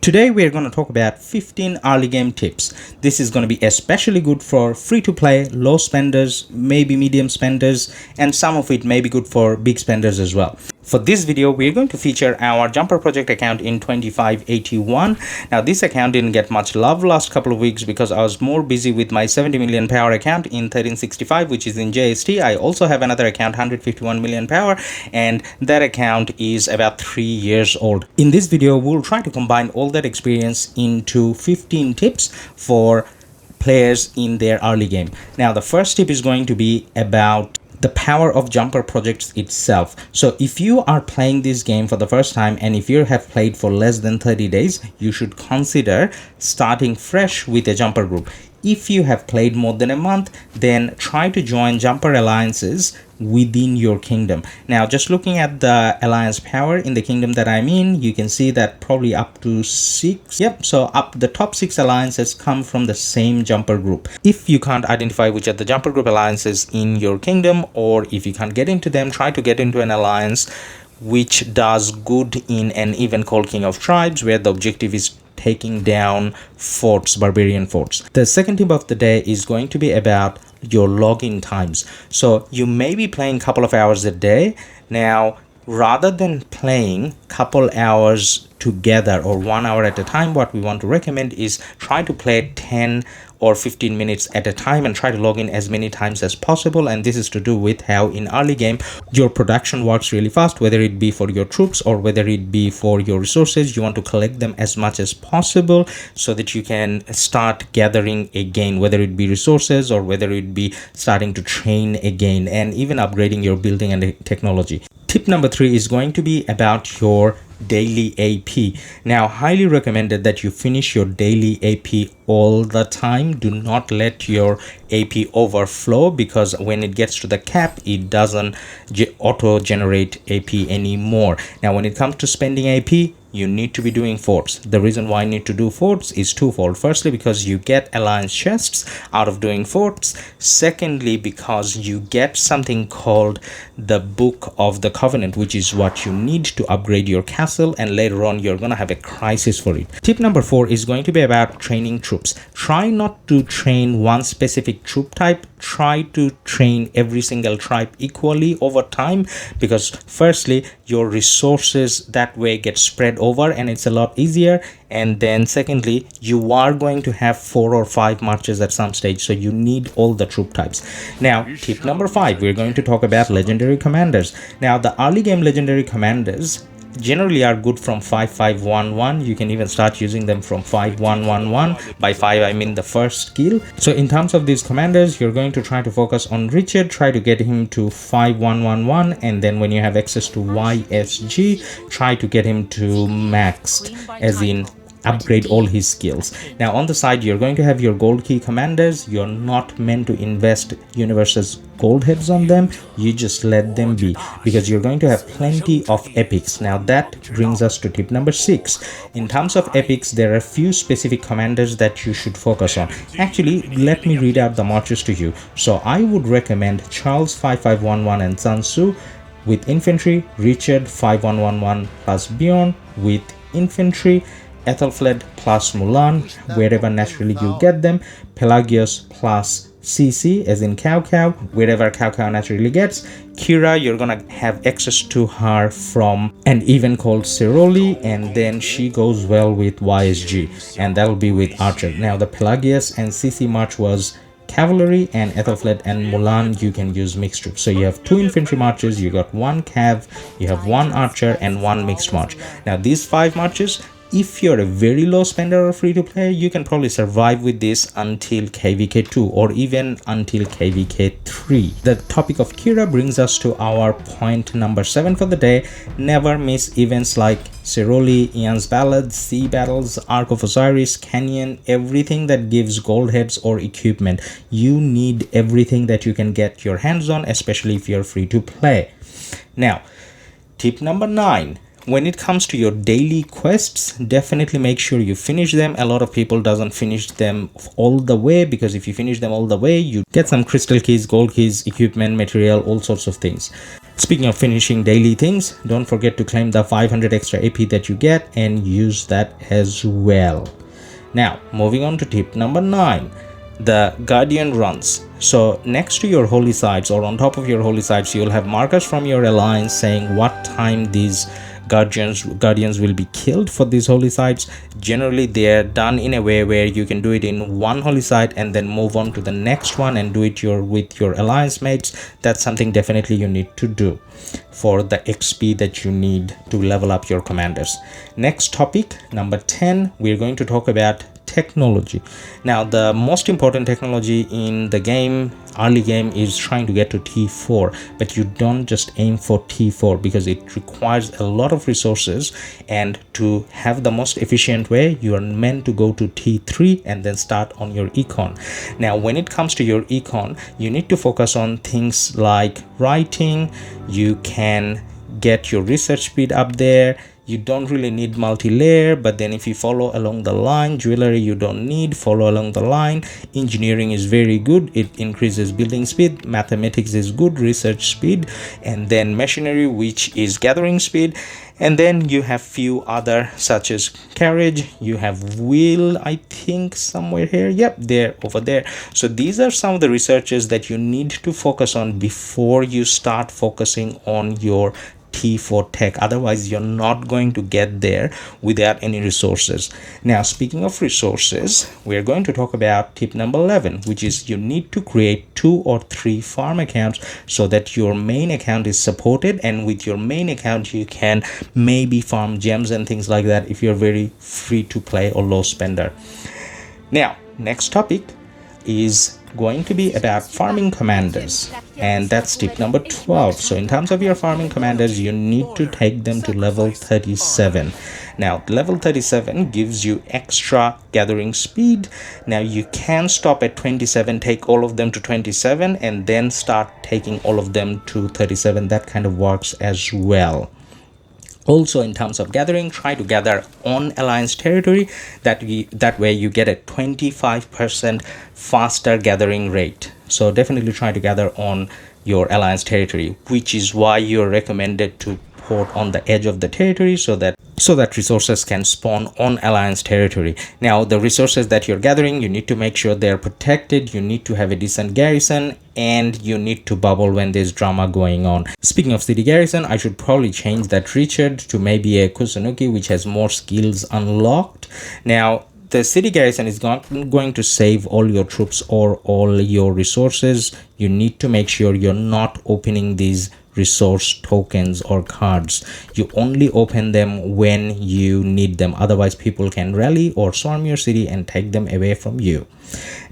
Today we are going to talk about 15 early game tips. This is going to be especially good for free-to-play, low spenders, maybe medium spenders, and some of it may be good for big spenders as well. For this video, we're going to feature our Jumper project account in 2581. Now, this account didn't get much love last couple of weeks because I was more busy with my 70 million power account in 1365, which is in JST. I also have another account, 151 million power, and that account is about 3 years old. In this video, we'll try to combine all that experience into 15 tips for players in their early game. Now, the first tip is going to be about the power of Jumper projects itself. So if you are playing this game for the first time and if you have played for less than 30 days, you should consider starting fresh with a Jumper group. If you have played more than a month, then try to join Jumper alliances within your kingdom. Now, just looking at the alliance power in the kingdom that I'm in, you can see that probably up to 6. Yep, so up the top 6 alliances come from the same Jumper group. If you can't identify which are the Jumper group alliances in your kingdom, or if you can't get into them, try to get into an alliance which does good in an event called King of Tribes, where the objective is taking down forts, barbarian forts. The second tip of the day is going to be about your login times. So you may be playing a couple of hours a day. Now, rather than playing couple hours together or 1 hour at a time, what we want to recommend is try to play 10 or 15 minutes at a time and try to log in as many times as possible. And this is to do with how in early game your production works really fast, whether it be for your troops or whether it be for your resources. You want to collect them as much as possible so that you can start gathering again, whether it be resources or whether it be starting to train again and even upgrading your building and technology. Tip number 3 is going to be about your daily AP. Now, highly recommended that you finish your daily AP all the time. Do not let your AP overflow, because when it gets to the cap, it doesn't auto generate AP anymore. Now, when it comes to spending AP, you need to be doing forts. The reason why I need to do forts is twofold. Firstly, because you get alliance chests out of doing forts. Secondly, because you get something called the Book of the Covenant, which is what you need to upgrade your castle, and later on you're gonna have a crisis for it. Tip number 4 is going to be about training troops. Try not to train one specific troop type. Try to train every single tribe equally over time, because firstly, your resources that way get spread over and it's a lot easier. And then secondly, you are going to have 4 or 5 marches at some stage, so you need all the troop types. Now, tip number 5, we're going to talk about legendary commanders. Now, the early game legendary commanders generally are good from 5511. You can even start using them from 5111. By 5 I mean the first skill. So in terms of these commanders, you're going to try to focus on Richard. Try to get him to 5111, and then when you have access to YSG, try to get him to maxed, as in upgrade all his skills. Now, on the side, you're going to have your gold key commanders. You're not meant to invest universe's gold heads on them. You just let them be, because you're going to have plenty of epics. Now, that brings us to tip number 6. In terms of epics, there are a few specific commanders that you should focus on. Actually, let me read out the marches to you. So I would recommend Charles 5511 and Sun Tzu with infantry, Richard 5111 plus Bjorn with infantry, Ethelfled plus Mulan, wherever naturally you get them, Pelagius plus CC, as in Cow Cow, wherever Cow Cow naturally gets. Kira, you're gonna have access to her from an event called Ceroli, and then she goes well with YSG, and that'll be with Archer. Now, the Pelagius and CC march was cavalry, and Ethelfled and Mulan you can use mixed troops. So you have 2 infantry marches, you got 1 cav, you have 1 archer and 1 mixed march. Now, these 5 marches, if you're a very low spender or free to play, you can probably survive with this until KVK 2 or even until KVK 3. The topic of Kira brings us to our point number 7 for the day. Never miss events like Ceroli, Ian's Ballad, Sea Battles, Ark of Osiris, Canyon, everything that gives gold heads or equipment. You need everything that you can get your hands on, especially if you're free to play. Now, tip number 9. When it comes to your daily quests, definitely make sure you finish them. A lot of people doesn't finish them all the way, because if you finish them all the way, you get some crystal keys, gold keys, equipment, material, all sorts of things. Speaking of finishing daily things, don't forget to claim the 500 extra AP that you get and use that as well. Now, moving on to tip number 9, the Guardian runs. So next to your holy sites or on top of your holy sites, you'll have markers from your alliance saying what time these guardians will be killed for these holy sites. Generally, they are done in a way where you can do it in one holy site and then move on to the next one and do it with your alliance mates. That's something definitely you need to do for the XP that you need to level up your commanders. Next topic, number 10, we're going to talk about technology. Now, the most important technology in the game, early game, is trying to get to T4, but you don't just aim for T4 because it requires a lot of resources, and to have the most efficient way, you are meant to go to T3 and then start on your econ. Now, when it comes to your econ, you need to focus on things like writing. You can get your research speed up there. You don't really need multi-layer, but then if you follow along the line, jewelry you don't need, follow along the line. Engineering is very good, it increases building speed. Mathematics is good, research speed. And then machinery, which is gathering speed. And then you have few other such as carriage, you have wheel, I think somewhere here, yep, there, over there. So these are some of the researches that you need to focus on before you start focusing on your T4 tech. Otherwise, you're not going to get there without any resources. Now, speaking of resources, we're going to talk about tip number 11, which is you need to create 2 or 3 farm accounts so that your main account is supported, and with your main account you can maybe farm gems and things like that if you're very free to play or low spender. Now, next topic is going to be about farming commanders, and that's tip number 12. So in terms of your farming commanders, you need to take them to level 37. Now, level 37 gives you extra gathering speed. Now, you can stop at 27, take all of them to 27, and then start taking all of them to 37. That kind of works as well. Also, in terms of gathering, try to gather on alliance territory. That way you get a 25% faster gathering rate. So definitely try to gather on your alliance territory, which is why you're recommended to port on the edge of the territory so that resources can spawn on alliance territory. Now, the resources that you're gathering, you need to make sure they're protected, you need to have a decent garrison, and you need to bubble when there's drama going on. Speaking of city garrison, I should probably change that Richard to maybe a Kusunuki, which has more skills unlocked. Now, the city garrison is not going to save all your troops or all your resources. You need to make sure you're not opening these resource tokens or cards. You only open them when you need them, otherwise people can rally or swarm your city and take them away from you.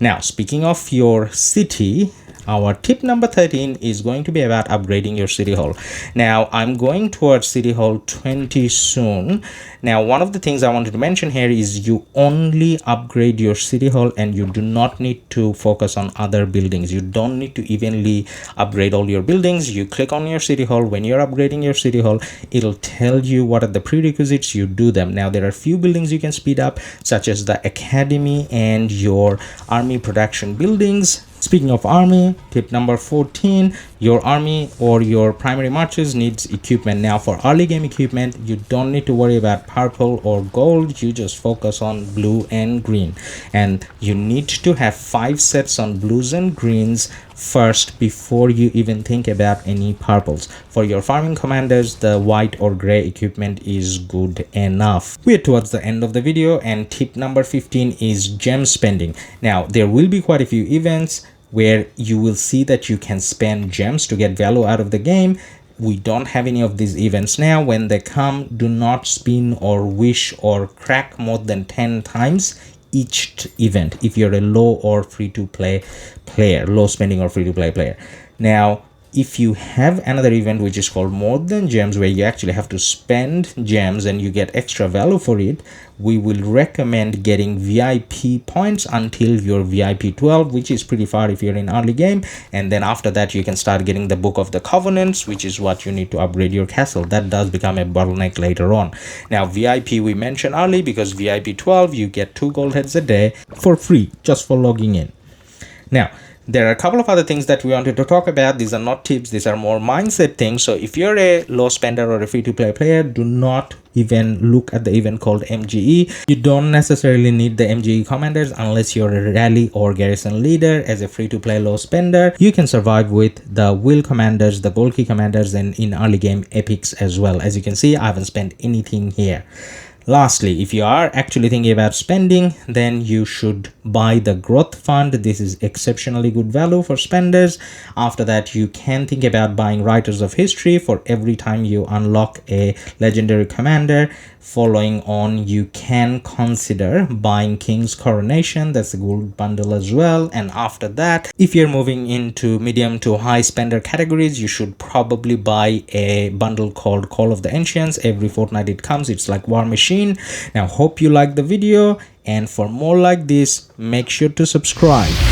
Now, speaking of your city, our tip number 13 is going to be about upgrading your city hall. Now, I'm going towards city hall 20 soon. Now, one of the things I wanted to mention here is you only upgrade your city hall and you do not need to focus on other buildings. You don't need to evenly upgrade all your buildings. You click on your city hall. When you're upgrading your city hall, it'll tell you what are the prerequisites. You do them. Now, there are a few buildings you can speed up, such as the academy and your army production buildings. Speaking of army, tip number 14, your army or your primary marches needs equipment. Now, for early game equipment, you don't need to worry about purple or gold. You just focus on blue and green, and you need to have 5 sets on blues and greens first before you even think about any purples. For your farming commanders, the white or gray equipment is good enough. We're towards the end of the video, and tip number 15 is gem spending. Now, there will be quite a few events where you will see that you can spend gems to get value out of the game. We don't have any of these events now. When they come, do not spin or wish or crack more than 10 times each event if you're a low or free-to-play player, low spending or free-to-play player. Now, if you have another event which is called more than gems, where you actually have to spend gems and you get extra value for it, we will recommend getting VIP points until your VIP 12, which is pretty far if you're in early game. And then after that, you can start getting the Book of the Covenants, which is what you need to upgrade your castle. That does become a bottleneck later on. Now, VIP we mentioned early because VIP 12, you get 2 gold heads a day for free just for logging in. Now, There are a couple of other things that we wanted to talk about. These are not tips, these are more mindset things. So if you're a low spender or a free-to-play player, do not even look at the event called MGE. You don't necessarily need the MGE commanders unless you're a rally or garrison leader. As a free-to-play low spender, you can survive with the wheel commanders, the gold key commanders, and in early game epics as well. As you can see, I haven't spent anything here. Lastly, if you are actually thinking about spending, then you should buy the growth fund. This is exceptionally good value for spenders. After that, you can think about buying writers of history for every time you unlock a legendary commander. Following on, you can consider buying King's Coronation. That's a good bundle as well. And after that, if you're moving into medium to high spender categories, you should probably buy a bundle called Call of the Ancients. Every fortnight it comes. It's like War Machine. Now hope you like the video, and for more like this, make sure to subscribe.